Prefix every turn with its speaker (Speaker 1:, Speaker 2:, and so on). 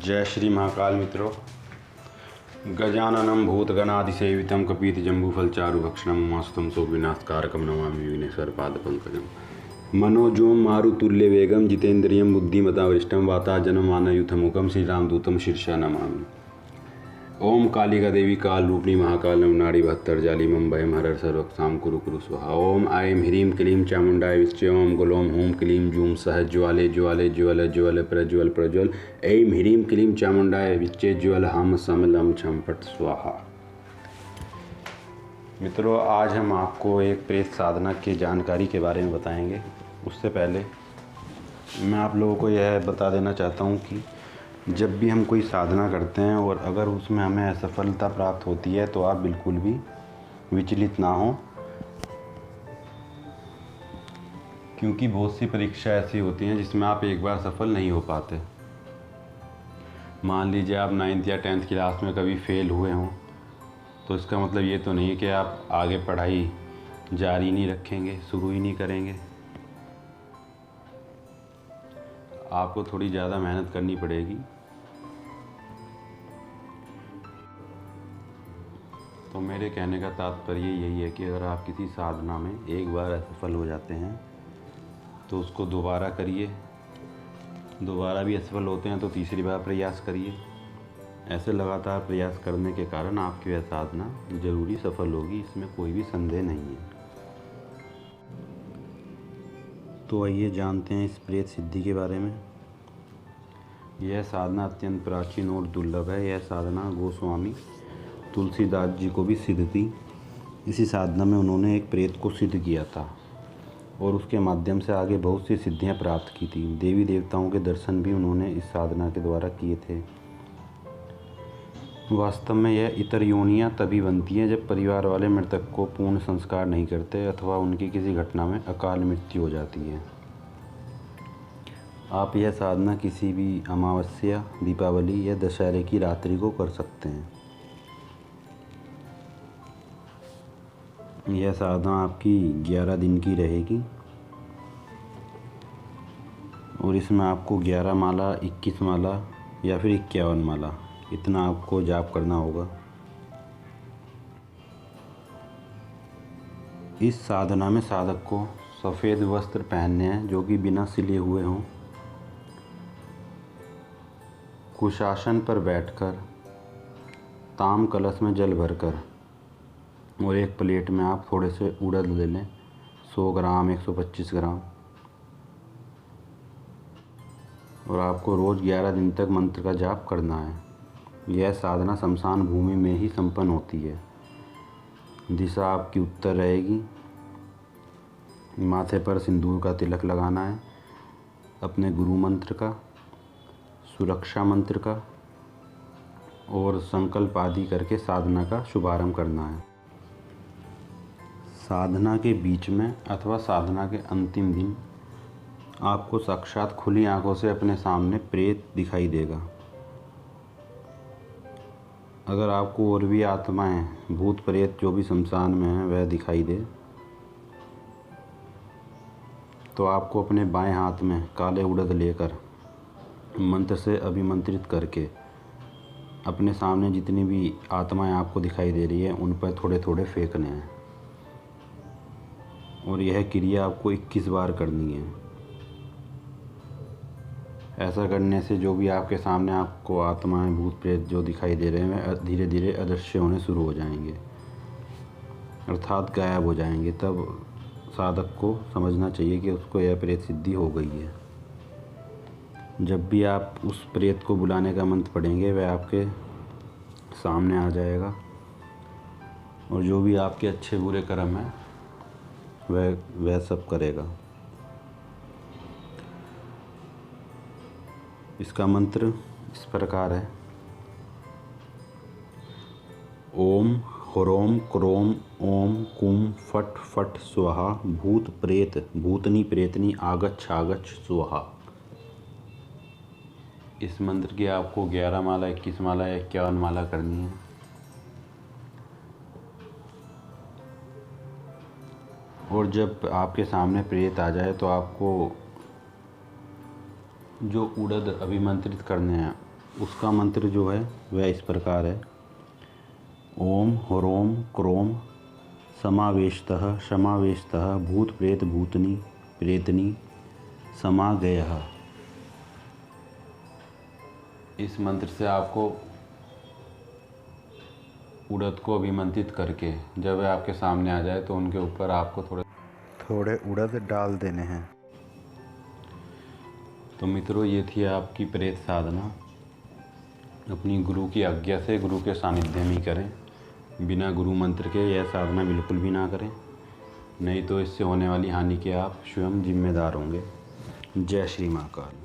Speaker 1: जय श्री महाकाल मित्रों। गजाननं भूतगणाधिसेवितं कपीतजम्बूफलचारुभक्षणं उमासुतं शोकविनाशकारकं नमामि विघ्नेश्वरपादपङ्कजं। मनोजों मारुतुल्यवेगं जितेन्द्रियं बुद्धिमतावरिष्ठं वाताजनं मानयूथमुखं श्रीरामदूतं शीर्षा नमामि। ओम कालिका देवी काल रूपिणी महाकालं नाड़ी 72 जाली मुंबईम हरर सर्वक्षाम कुरु कुरु स्वाहा। ओम ऐं ह्रीं क्लीं चामुंडाय विच्चे ओम गुलोम हूं क्लीं जूम सह ज्वाले ज्वाले ज्वल ज्वल प्रज्वल प्रज्वल ऐं ह्रीं क्लीं चामुंडाय विच्चे ज्वल हम सम लम छम फट स्वाहा। मित्रों, आज हम आपको एक प्रेत साधना की जानकारी के बारे में बताएंगे। उससे पहले मैं आप लोगों को यह बता देना चाहता हूँ कि जब भी हम कोई साधना करते हैं और अगर उसमें हमें असफलता प्राप्त होती है तो आप बिल्कुल भी विचलित ना हो, क्योंकि बहुत सी परीक्षा ऐसी होती हैं जिसमें आप एक बार सफल नहीं हो पाते। मान लीजिए आप 9th या 10th क्लास में कभी फेल हुए हों, तो इसका मतलब ये तो नहीं है कि आप आगे पढ़ाई जारी नहीं रखेंगे, शुरू ही नहीं करेंगे। आपको थोड़ी ज़्यादा मेहनत करनी पड़ेगी। तो मेरे कहने का तात्पर्य यही है कि अगर आप किसी साधना में एक बार असफल हो जाते हैं तो उसको दोबारा करिए। दोबारा भी असफल होते हैं तो तीसरी बार प्रयास करिए। ऐसे लगातार प्रयास करने के कारण आपकी वह साधना ज़रूरी सफल होगी, इसमें कोई भी संदेह नहीं है। तो आइए जानते हैं इस प्रेत सिद्धि के बारे में। यह साधना अत्यंत प्राचीन और दुर्लभ है। यह साधना गोस्वामी तुलसीदास जी को भी सिद्ध थी। इसी साधना में उन्होंने एक प्रेत को सिद्ध किया था और उसके माध्यम से आगे बहुत सी सिद्धियां प्राप्त की थी। देवी देवताओं के दर्शन भी उन्होंने इस साधना के द्वारा किए थे। वास्तव में यह इतर योनियां तभी बनती हैं जब परिवार वाले मृतक को पूर्ण संस्कार नहीं करते अथवा उनकी किसी घटना में अकाल मृत्यु हो जाती है। आप यह साधना किसी भी अमावस्या, दीपावली या दशहरे की रात्रि को कर सकते हैं। यह साधना आपकी 11 दिन की रहेगी और इसमें आपको 11 माला, 21 माला या फिर 51 माला, इतना आपको जाप करना होगा। इस साधना में साधक को सफ़ेद वस्त्र पहनने हैं जो कि बिना सिले हुए हों। कुशासन पर बैठकर ताम कलश में जल भरकर और एक प्लेट में आप थोड़े से उड़द ले लें, 100 ग्राम, 125 ग्राम, और आपको रोज़ 11 दिन तक मंत्र का जाप करना है। यह साधना शमशान भूमि में ही संपन्न होती है। दिशा आपकी उत्तर रहेगी। माथे पर सिंदूर का तिलक लगाना है। अपने गुरु मंत्र का, सुरक्षा मंत्र का और संकल्प आदि करके साधना का शुभारंभ करना है। साधना के बीच में अथवा साधना के अंतिम दिन आपको साक्षात खुली आंखों से अपने सामने प्रेत दिखाई देगा। अगर आपको और भी आत्माएं, भूत प्रेत जो भी शमशान में हैं वह दिखाई दे, तो आपको अपने बाएं हाथ में काले उड़द लेकर मंत्र से अभिमंत्रित करके अपने सामने जितनी भी आत्माएं आपको दिखाई दे रही हैं उन पर थोड़े थोड़े फेंकने हैं और यह क्रिया आपको 21 बार करनी है। ऐसा करने से जो भी आपके सामने आपको आत्माएं, भूत प्रेत जो दिखाई दे रहे हैं वह धीरे धीरे अदृश्य होने शुरू हो जाएंगे, अर्थात गायब हो जाएंगे। तब साधक को समझना चाहिए कि उसको यह प्रेत सिद्धि हो गई है। जब भी आप उस प्रेत को बुलाने का मंत्र पढ़ेंगे वह आपके सामने आ जाएगा और जो भी आपके अच्छे बुरे कर्म हैं वह सब करेगा। इसका मंत्र इस प्रकार है। ओम ह्रोम क्रोम ओम कुम फट फट स्वाहा भूत प्रेत भूतनी प्रेतनी आगच्छ आगच्छ स्वाहा। इस मंत्र की आपको 11 माला, 21 माला या 51 माला करनी है। और जब आपके सामने प्रेत आ जाए तो आपको जो उड़द अभिमंत्रित करने हैं उसका मंत्र जो है वह इस प्रकार है। ओम ह्रोम क्रोम समावेशतः समावेशतः भूत प्रेत भूतनी प्रेतनी समागयः। इस मंत्र से आपको उड़द को अभिमंत्रित करके जब वह आपके सामने आ जाए तो उनके ऊपर आपको थोड़े उड़द डाल देने हैं। तो मित्रों, ये थी आपकी प्रेत साधना। अपनी गुरु की आज्ञा से गुरु के सानिध्य में ही करें। बिना गुरु मंत्र के यह साधना बिल्कुल भी ना करें, नहीं तो इससे होने वाली हानि के आप स्वयं जिम्मेदार होंगे। जय श्री महाकाल।